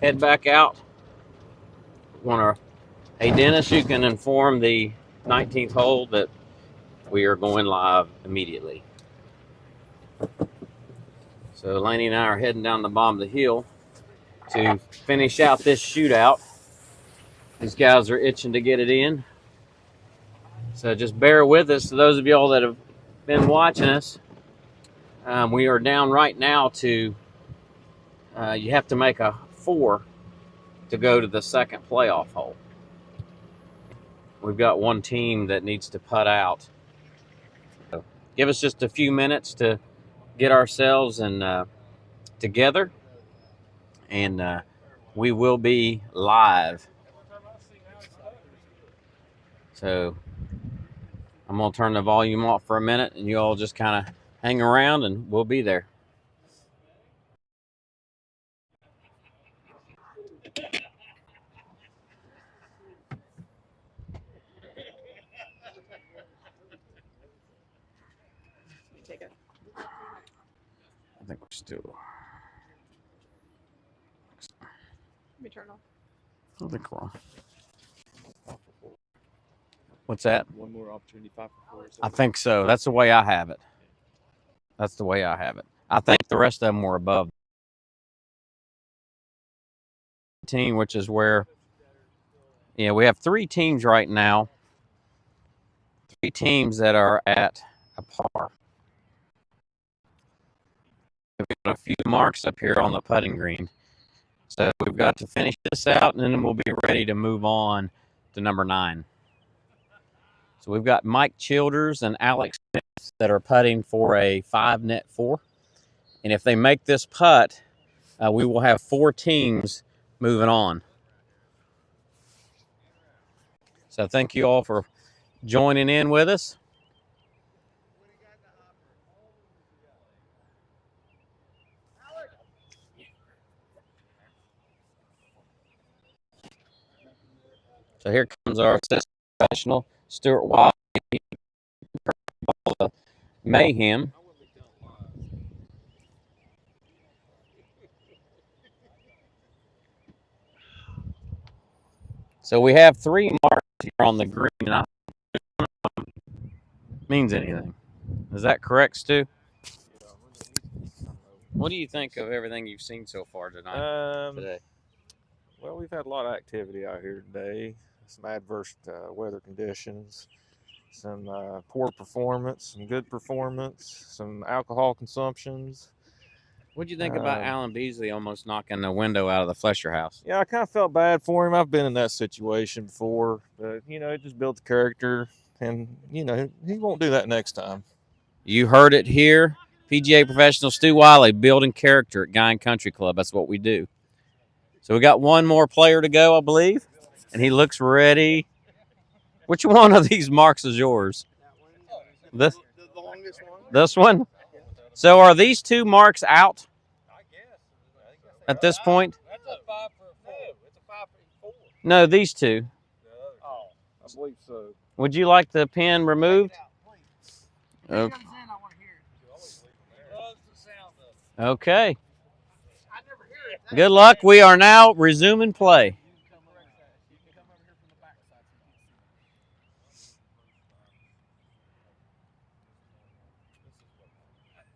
head back out. Hey, Dennis, you can inform the 19th hole that we are going live immediately. So Laney and I are heading down the bottom of the hill to finish out this shootout. These guys are itching to get it in. So just bear with us. To those of y'all that have been watching us, we are down right now to, you have to make a 4 to go to the second playoff hole. We've got one team that needs to putt out. So give us just a few minutes to get ourselves together, and we will be live. So I'm going to turn the volume off for a minute, and you all just kind of hang around, and we'll be there. I think we're still. Let me turn off. I think we're on. What's that? One more opportunity, 5 for 4. I think so. That's the way I have it. That's the way I have it. I think the rest of them were above team, which is where, we have 3 teams right now. 3 teams that are at a par. We've got a few marks up here on the putting green. So we've got to finish this out, and then we'll be ready to move on to number 9. So we've got Mike Childers and Alex Smith that are putting for a 5-net 4. And if they make this putt, we will have 4 teams moving on. So thank you all for joining in with us. So here comes our assistant professional, Stuart Wiley, Mayhem. So we have 3 marks here on the green. And I don't know if it means anything. Is that correct, Stu? What do you think of everything you've seen so far today? Well, we've had a lot of activity out here today. Some adverse weather conditions, some poor performance, some good performance, some alcohol consumptions. What do you think about Alan Beasley almost knocking the window out of the Flesher house? Yeah, I kind of felt bad for him. I've been in that situation before, but it just builds character, and he won't do that next time. You heard it here. PGA professional Stu Wiley, building character at Guyan Country Club. That's what we do. So we got one more player to go, I believe, and he looks ready. Which one of these marks is yours? This one? So are these 2 marks out at this point? That's a 5 for a 4. It's a 5 for 4. No, these 2. Oh, I believe so. Would you like the pin removed? Okay. Okay. Good luck. We are now resuming play.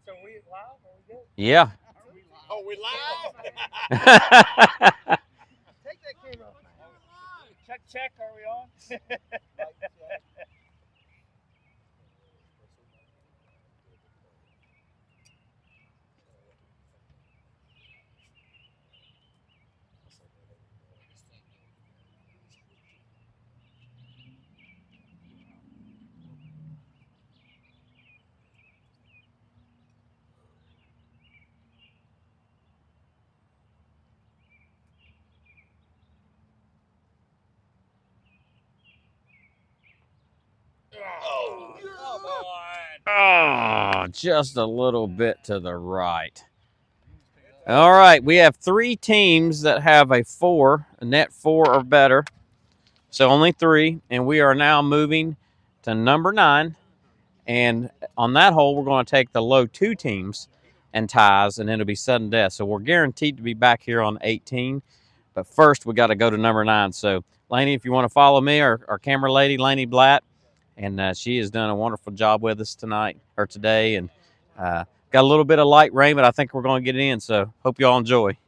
So we live? Are we good? Yeah. Oh, we live? Take that camera off. Check. Are we on? Oh, just a little bit to the right. All right, we have 3 teams that have a 4, a net 4 or better. So only 3, and we are now moving to number 9. And on that hole, we're going to take the low 2 teams and ties, and then it'll be sudden death. So we're guaranteed to be back here on 18. But first, we got to go to number 9. So, Lainey, if you want to follow me, our camera lady, Lainey Blatt, and she has done a wonderful job with us tonight or today. And got a little bit of light rain, but I think we're going to get it in. So, hope you all enjoy.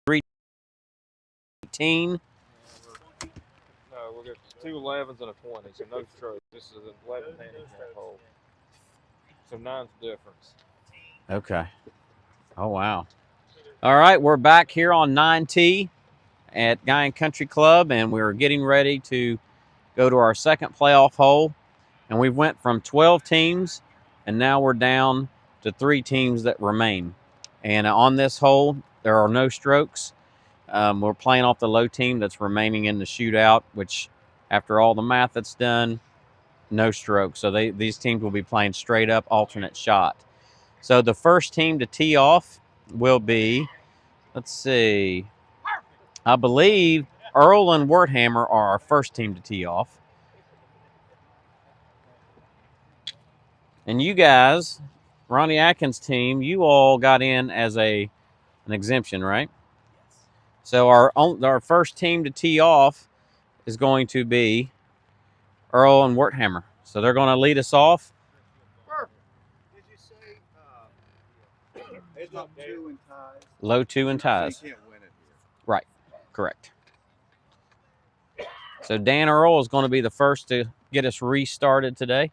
$3.18. No, we'll get 2 11s and a 20, so no stroke. This is an 11 handicap hole. So 9's the difference. Okay. Oh, wow. All right, we're back here on 9T at Guyan Country Club, and we're getting ready to go to our second playoff hole. And we went from 12 teams, and now we're down to 3 teams that remain. And on this hole, there are no strokes. We're playing off the low team that's remaining in the shootout, which after all the math that's done, no strokes. So these teams will be playing straight up alternate shot. So the first team to tee off will be, let's see, I believe Earl and Werthammer are our first team to tee off. And you guys, Ronnie Atkins' team, you all got in as an exemption, right? So our first team to tee off is going to be Earl and Werthammer. So they're going to lead us off. Did you say it's up 2 and ties? Low 2 and ties. So you can't win it here. Right. Correct. So Dan Earl is going to be the first to get us restarted today.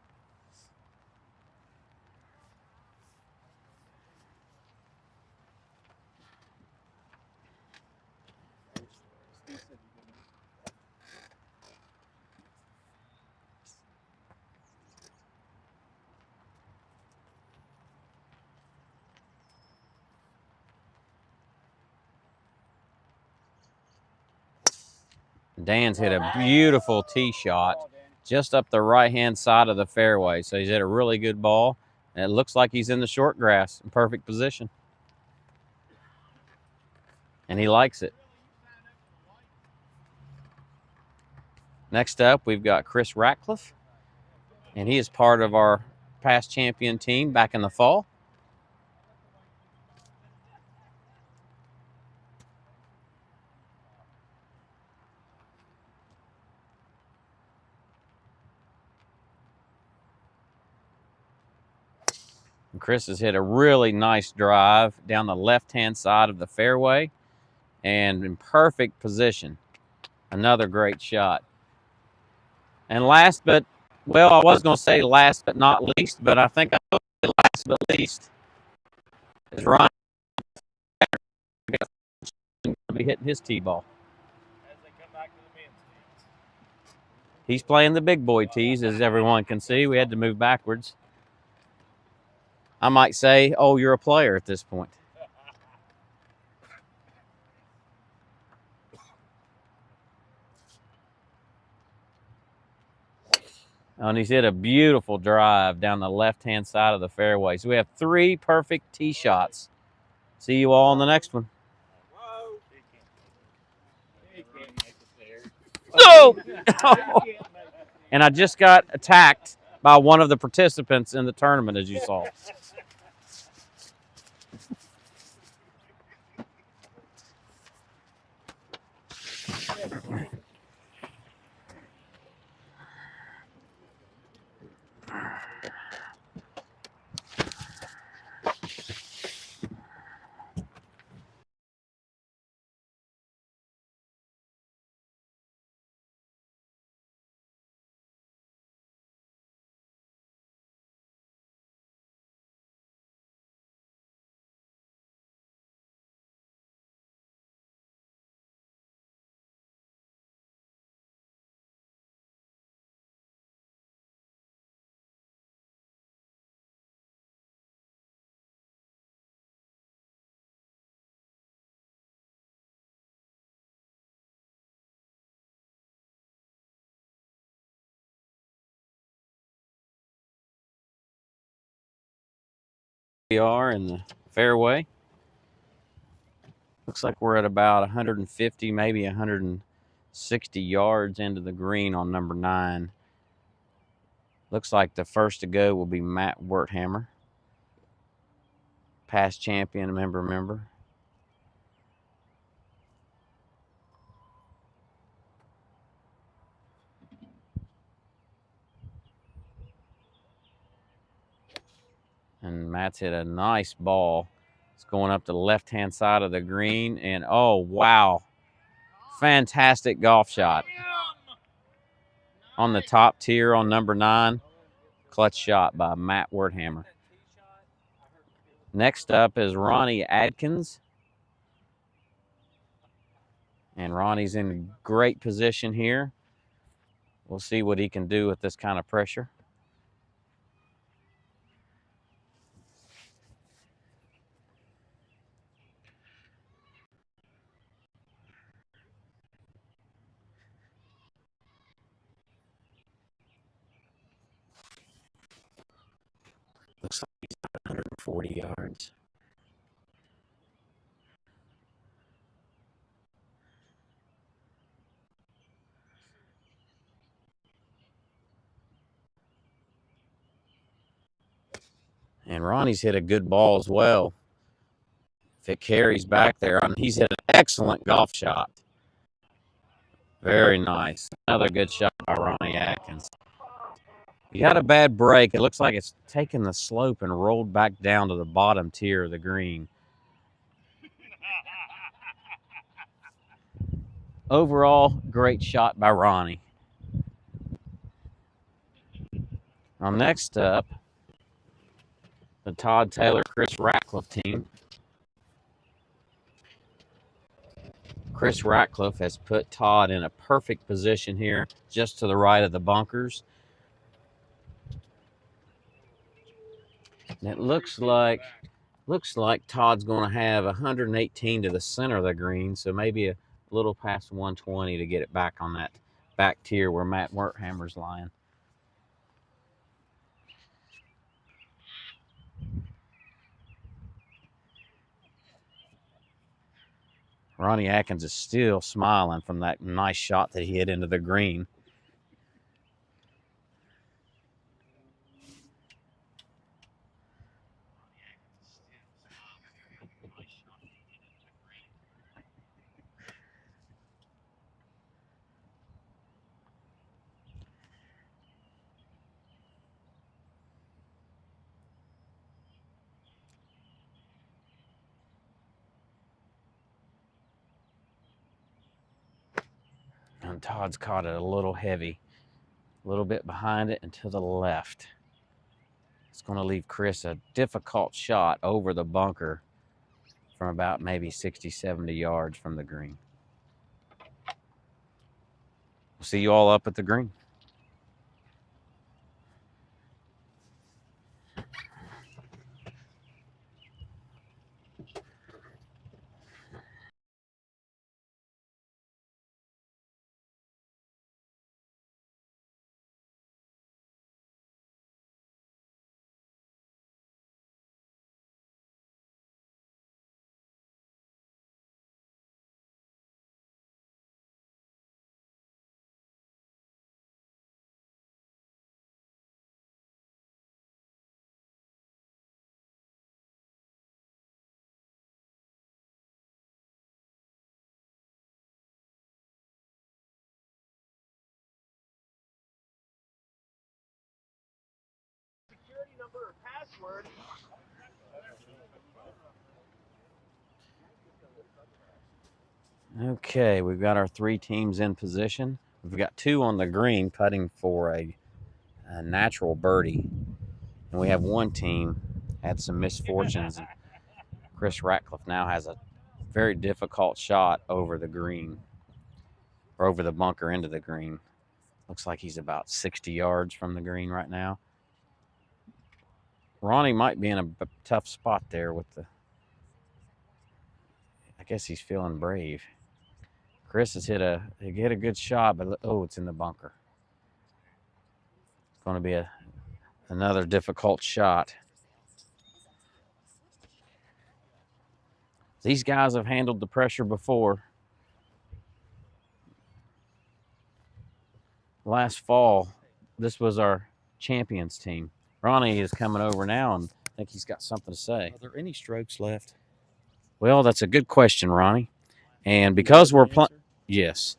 Dan's hit a beautiful tee shot, just up the right-hand side of the fairway. So he's hit a really good ball, and it looks like he's in the short grass in perfect position. And he likes it. Next up, we've got Chris Ratcliffe, and he is part of our past champion team back in the fall. And Chris has hit a really nice drive down the left-hand side of the fairway and in perfect position. Another great shot. And last but, well, I was going to say last but not least, but I think I will say last but least is Ron. Going to be hitting his tee ball. As they come back to the men's teams. He's playing the big boy tees, as everyone can see. We had to move backwards. I might say, oh, you're a player at this point. And he's hit a beautiful drive down the left-hand side of the fairway. So we have 3 perfect tee shots. See you all on the next one. Whoa. He can't make it there. No! And I just got attacked by one of the participants in the tournament, as you saw. We are in the fairway. Looks like we're at about 150, maybe 160 yards into the green on number 9. Looks like the first to go will be Matt Werthammer, past champion member. And Matt's hit a nice ball. It's going up the left-hand side of the green, and oh, wow. Fantastic golf shot. On the top tier on number 9. Clutch shot by Matt Werthammer. Next up is Ronnie Adkins. And Ronnie's in great position here. We'll see what he can do with this kind of pressure. Looks like he's got 140 yards. And Ronnie's hit a good ball as well. If it carries back there, he's hit an excellent golf shot. Very nice. Another good shot by Ronnie Atkins. He had a bad break. It looks like it's taken the slope and rolled back down to the bottom tier of the green. Overall, great shot by Ronnie. Now, next up, the Todd Taylor Chris Ratcliffe team. Chris Ratcliffe has put Todd in a perfect position here, just to the right of the bunkers. And it looks like Todd's going to have 118 to the center of the green, so maybe a little past 120 to get it back on that back tier where Matt Werthammer's lying. Ronnie Atkins is still smiling from that nice shot that he hit into the green. And Todd's caught it a little heavy, a little bit behind it and to the left. It's going to leave Chris a difficult shot over the bunker from about maybe 60, 70 yards from the green. We'll see you all up at the green. Security number or password. Okay, we've got our 3 teams in position. We've got 2 on the green putting for a natural birdie. And we have 1 team had some misfortunes. Chris Ratcliffe now has a very difficult shot over the green, or over the bunker into the green. Looks like he's about 60 yards from the green right now. Ronnie might be in a tough spot there with the, I guess he's feeling brave. Chris has hit a good shot, but oh, it's in the bunker. It's going to be another difficult shot. These guys have handled the pressure before. Last fall, this was our champions team. Ronnie is coming over now, and I think he's got something to say. Are there any strokes left? Well, that's a good question, Ronnie. And because we're playing, yes,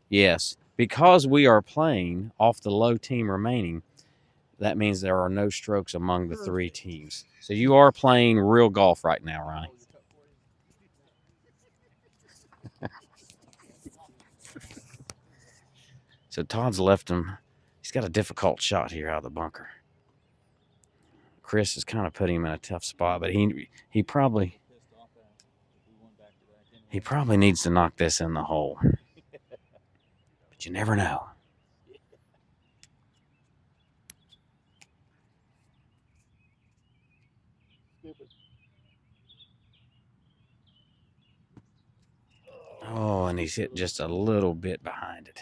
yes, because we are playing off the low team remaining, that means there are no strokes among the 3 teams. So you are playing real golf right now, Ronnie. So Todd's left him. He's got a difficult shot here out of the bunker. Chris is kind of putting him in a tough spot, but he probably needs to knock this in the hole. But you never know. Oh, and he's hit just a little bit behind it.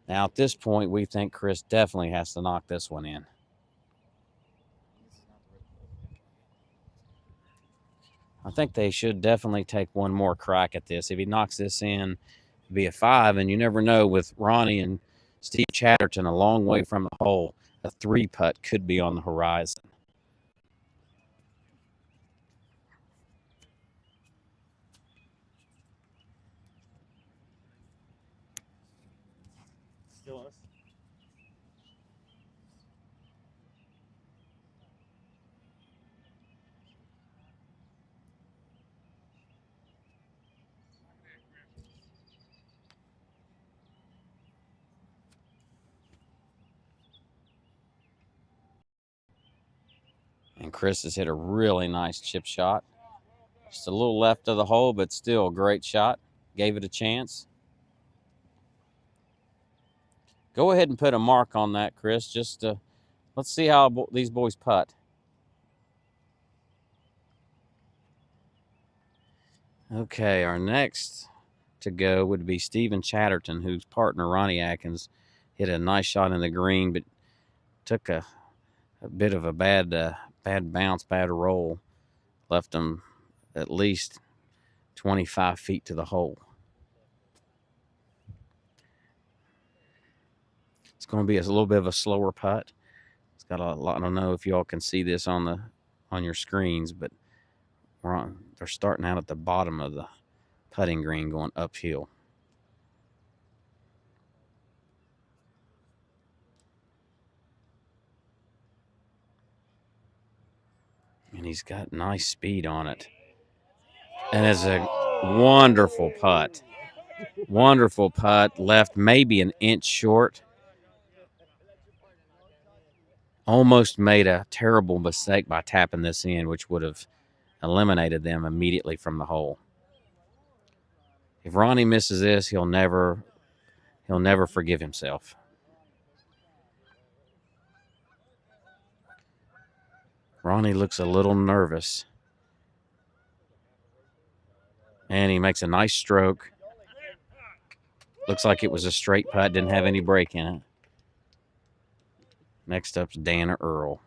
Now, at this point, we think Chris definitely has to knock this one in. I think they should definitely take one more crack at this. If he knocks this in, it'd be a 5, and you never know with Ronnie and Steve Chatterton a long way from the hole. A 3-putt could be on the horizon. And Chris has hit a really nice chip shot. Just a little left of the hole, but still a great shot. Gave it a chance. Go ahead and put a mark on that, Chris. Just let's see how these boys putt. Okay, our next to go would be Steven Chatterton, whose partner Ronnie Atkins hit a nice shot in the green, but took a bit of a bad bounce, bad roll. Left him at least 25 feet to the hole. It's going to be a little bit of a slower putt. It's got a lot. I don't know if you all can see this on your screens, but they're starting out at the bottom of the putting green going uphill. And he's got nice speed on it. And it's a wonderful putt. Wonderful putt. Left maybe an inch short. Almost made a terrible mistake by tapping this in, which would have eliminated them immediately from the hole. If Ronnie misses this, he'll never forgive himself. Ronnie looks a little nervous. And he makes a nice stroke. Looks like it was a straight putt, didn't have any break in it. Next up's Dana Earl.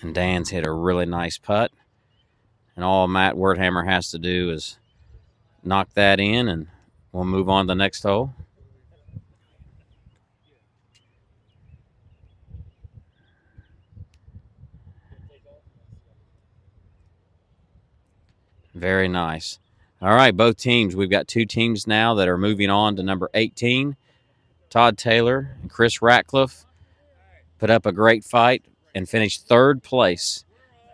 And Dan's hit a really nice putt. And all Matt Werthammer has to do is knock that in, and we'll move on to the next hole. Very nice. All right, both teams. We've got two teams now that are moving on to number 18. Todd Taylor and Chris Ratcliffe put up a great fight and finished third place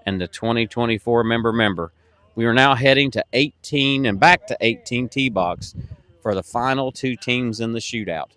in the 2024 member. We are now heading to 18 and back to 18 tee box for the final two teams in the shootout.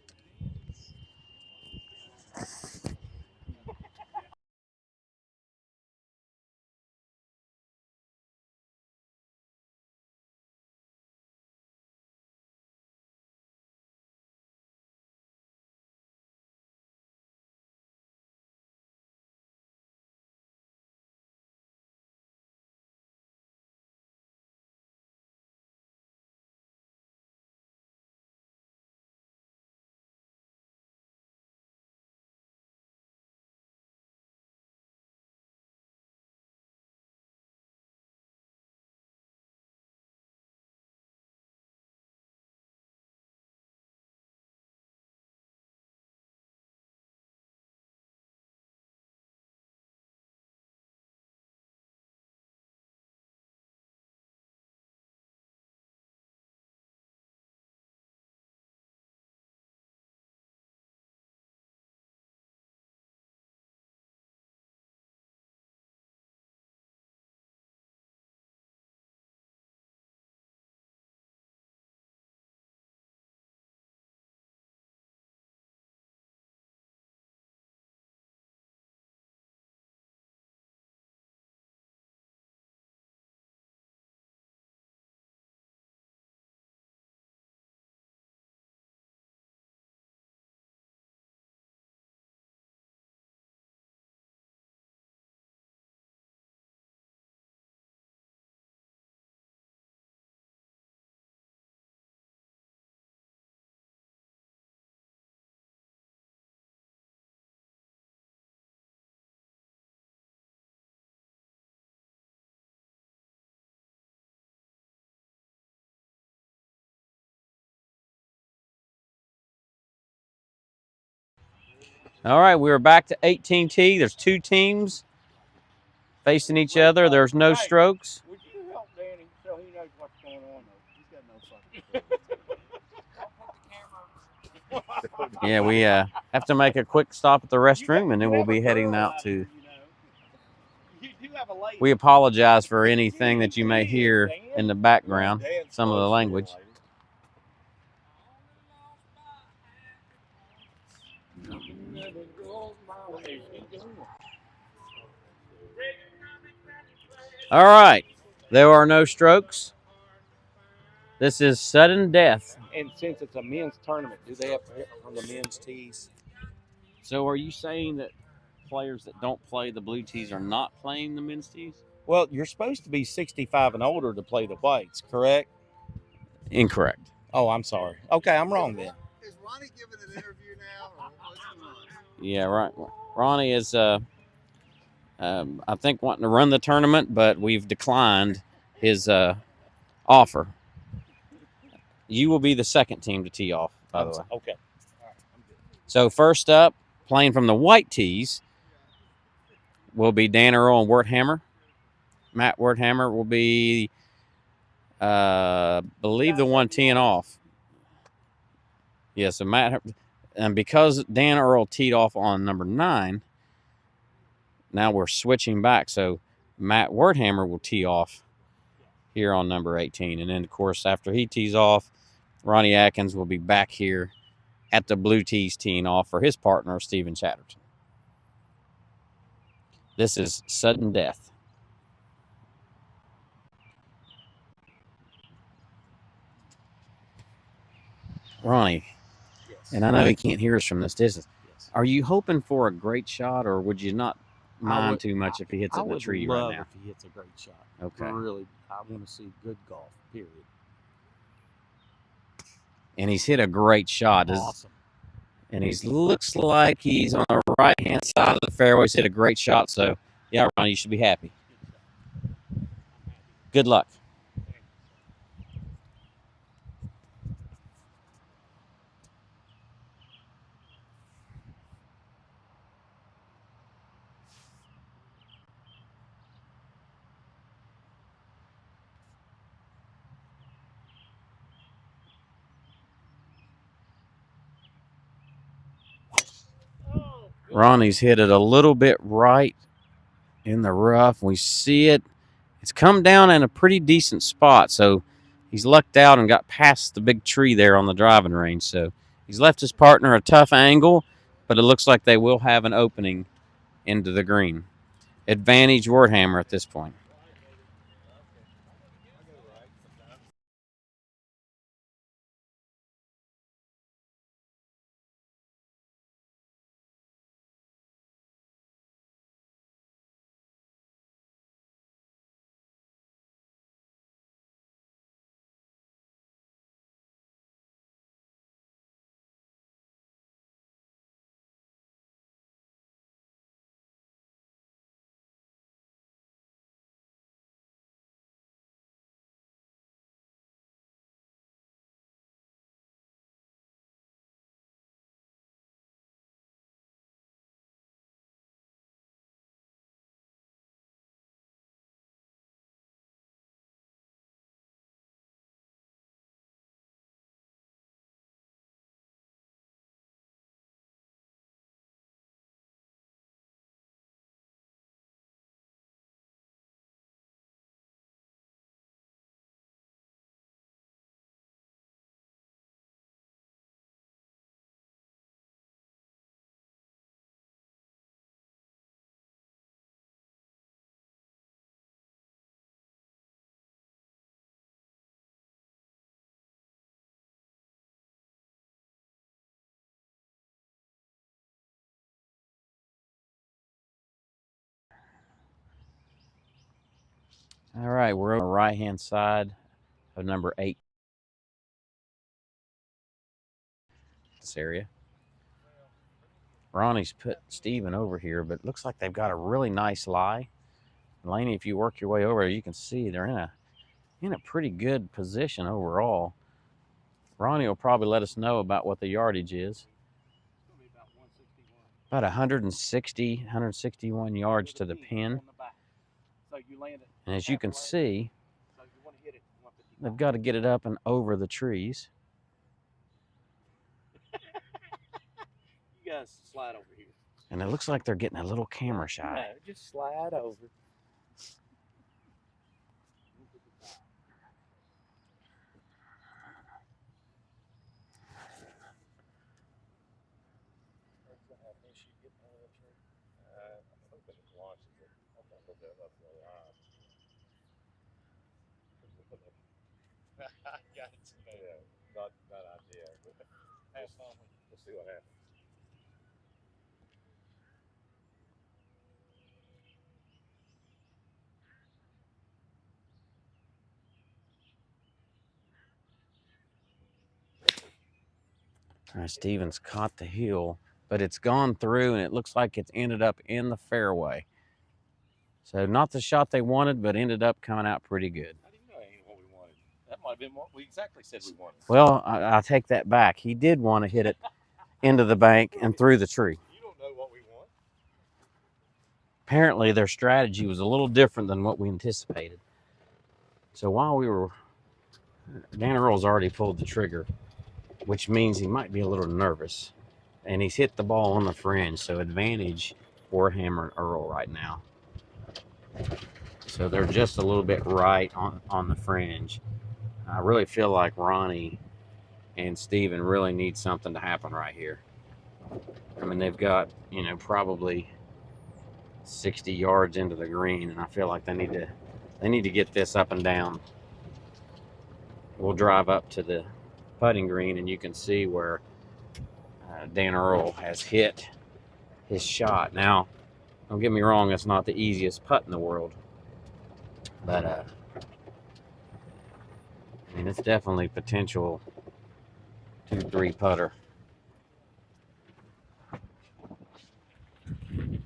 All right, we're back to 18T. There's two teams facing each other. There's no strokes. Would you help Danny so he knows what's going on? He's got no fucking Yeah, we have to make a quick stop at the restroom, and then we'll be heading out to... We apologize for anything that you may hear in the background, some of the language. All right, there are no strokes. This is sudden death. And since it's a men's tournament, do they have to hit on the men's tees? So are you saying that players that don't play the blue tees are not playing the men's tees? Well, you're supposed to be 65 and older to play the whites, correct? Incorrect. Oh, I'm sorry. Okay, I'm wrong then. Is Ronnie giving an interview now? Or what's going on? Yeah, right. Ronnie is, I think, wanting to run the tournament, but we've declined his offer. You will be the second team to tee off, by the way. Okay. So first up, playing from the white tees, will be Dan Earl and Werthammer. Matt Werthammer will be, believe, the one teeing off. Yeah, so Matt, and because Dan Earl teed off on number 9, now we're switching back. So Matt Werthammer will tee off here on number 18. And then, of course, after he tees off, Ronnie Atkins will be back here at the blue tees teeing off for his partner, Steven Chatterton. This is sudden death. Ronnie, and I know he can't hear us from this distance. Are you hoping for a great shot, or would you not mind too much if he hits it in the tree right now? I would love if he hits a great shot. Okay. Really, I want to see good golf, period. And he's hit a great shot. Awesome. And he looks like he's on the right-hand side of the fairway. He's hit a great shot. So, yeah, Ronnie, you should be happy. Good luck. Ronnie's hit it a little bit right in the rough. We see it. It's come down in a pretty decent spot. So he's lucked out and got past the big tree there on the driving range. So he's left his partner a tough angle, but it looks like they will have an opening into the green. Advantage Werthammer at this point. All right, we're on the right-hand side of number 8. This area. Ronnie's put Steven over here, but it looks like they've got a really nice lie. Laney, if you work your way over, you can see they're in a pretty good position overall. Ronnie will probably let us know about what the yardage is. About 160, 161 yards to the pin. And as you can see, they've got to get it up and over the trees. You guys slide over here. And it looks like they're getting a little camera shy. No, just slide over. Not idea. Have fun. We'll see what happens. All right, Stevens caught the heel, but it's gone through, and it looks like it's ended up in the fairway. So not the shot they wanted, but ended up coming out pretty good. How do you know that ain't what we wanted? That might have been what we exactly said we wanted. Well, I take that back. He did want to hit it into the bank and through the tree. You don't know what we want. Apparently, their strategy was a little different than what we anticipated. So while we were, Dan Earl's already pulled the trigger, which means he might be a little nervous. And he's hit the ball on the fringe, so advantage Warhammer and Earl right now. So they're just a little bit right on the fringe. I really feel like Ronnie and Steven really need something to happen right here. I mean, they've got, probably 60 yards into the green, and I feel like they need to get this up and down. We'll drive up to the putting green, and you can see where Dan Earl has hit his shot. Now, don't get me wrong, it's not the easiest putt in the world, but I mean, it's definitely potential 2-3 putter.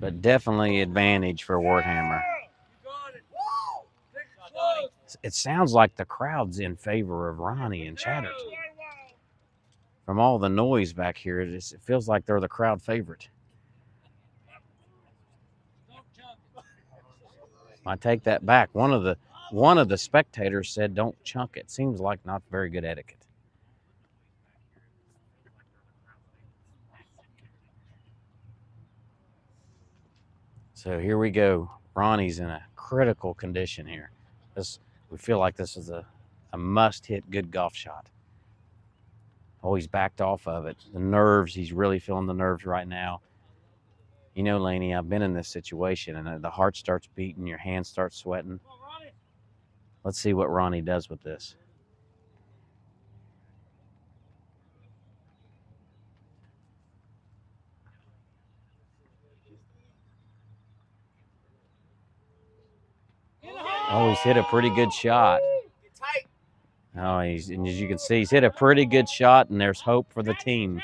But definitely advantage for Warhammer. It sounds like the crowd's in favor of Ronnie and Chatterton. From all the noise back here, it feels like they're the crowd favorite. I take that back. One of the spectators said, "Don't chunk it." Seems like not very good etiquette. So here we go. Ronnie's in a critical condition here. We feel like this is a must-hit good golf shot. Oh, he's backed off of it. The nerves, he's really feeling the nerves right now. You know, Laney, I've been in this situation, and the heart starts beating, your hands start sweating. Let's see what Ronnie does with this. Oh, he's hit a pretty good shot. Oh, and as you can see, he's hit a pretty good shot, and there's hope for the team.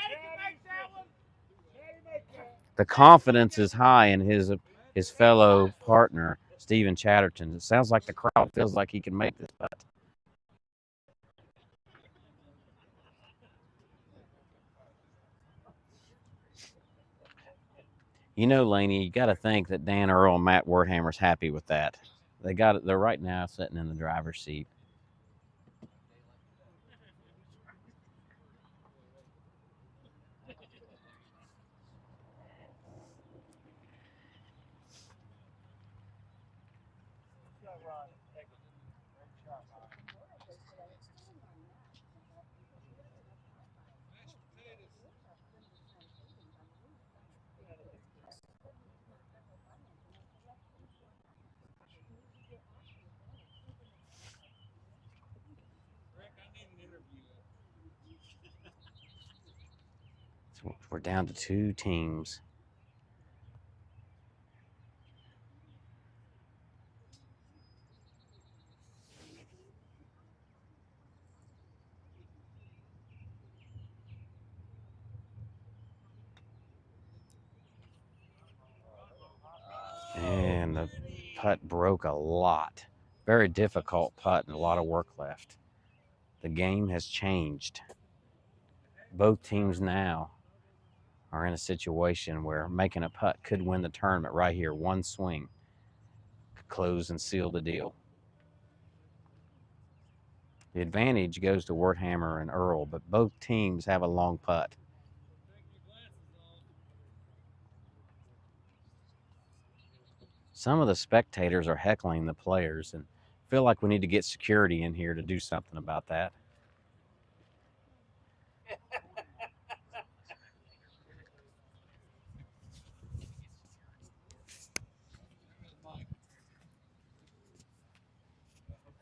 The confidence is high in his fellow partner, Steven Chatterton. It sounds like the crowd feels like he can make this putt. You know, Laney, you got to think that Dan Earl and Matt Werthammer's happy with that. They're right now sitting in the driver's seat. So we're down to 2 teams. And the putt broke a lot. Very difficult putt and a lot of work left. The game has changed. Both teams now are in a situation where making a putt could win the tournament right here. One swing could close and seal the deal. The advantage goes to Werthammer and Earl, but both teams have a long putt. Some of the spectators are heckling the players, and feel like we need to get security in here to do something about that.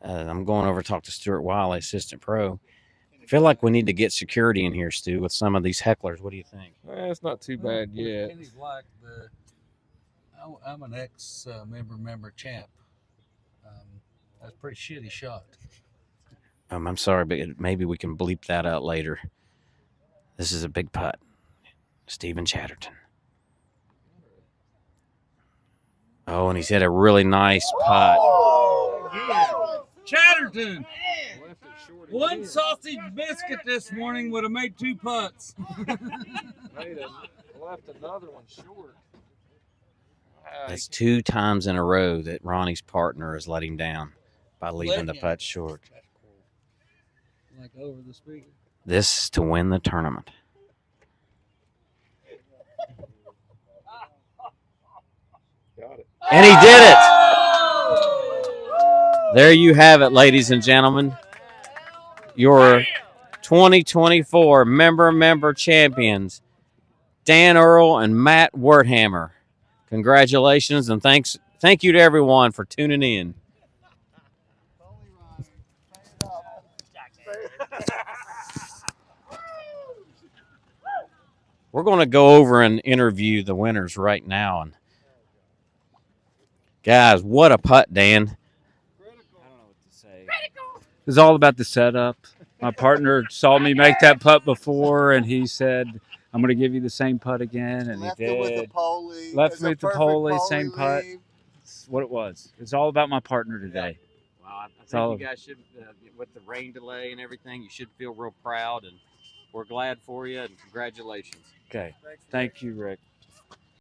I'm going over to talk to Stuart Wiley, assistant pro. I feel like we need to get security in here, Stu, with some of these hecklers. What do you think? It's not too bad yet. Kenny's like I'm an ex-member champ. That's a pretty shitty shot. I'm sorry, but maybe we can bleep that out later. This is a big putt. Stephen Chatterton. Oh, and he's hit a really nice putt. Chatterton! One sausage biscuit this morning would have made 2 putts. Left another one short. That's 2 times in a row that Ronnie's partner has let him down by leaving the putt short. Like over the speaker. This is to win the tournament. Got it. And he did it! There you have it, ladies and gentlemen. Your 2024 member champions, Dan Earl and Matt Werthammer. Congratulations and thank you to everyone for tuning in. We're going to go over and interview the winners right now. And guys, what a putt, Dan. I don't know what to say. It was all about the setup. My partner saw me make that putt before, and he said, I'm going to give you the same putt again, and Left he it did. with the polie. Left It's me a with the perfect polie, same putt. lead. It's what it was. It's all about my partner today. Well, I all- think you guys should, with the rain delay and everything, you should feel real proud, and we're glad for you, and congratulations. Okay. Thank you, Rick.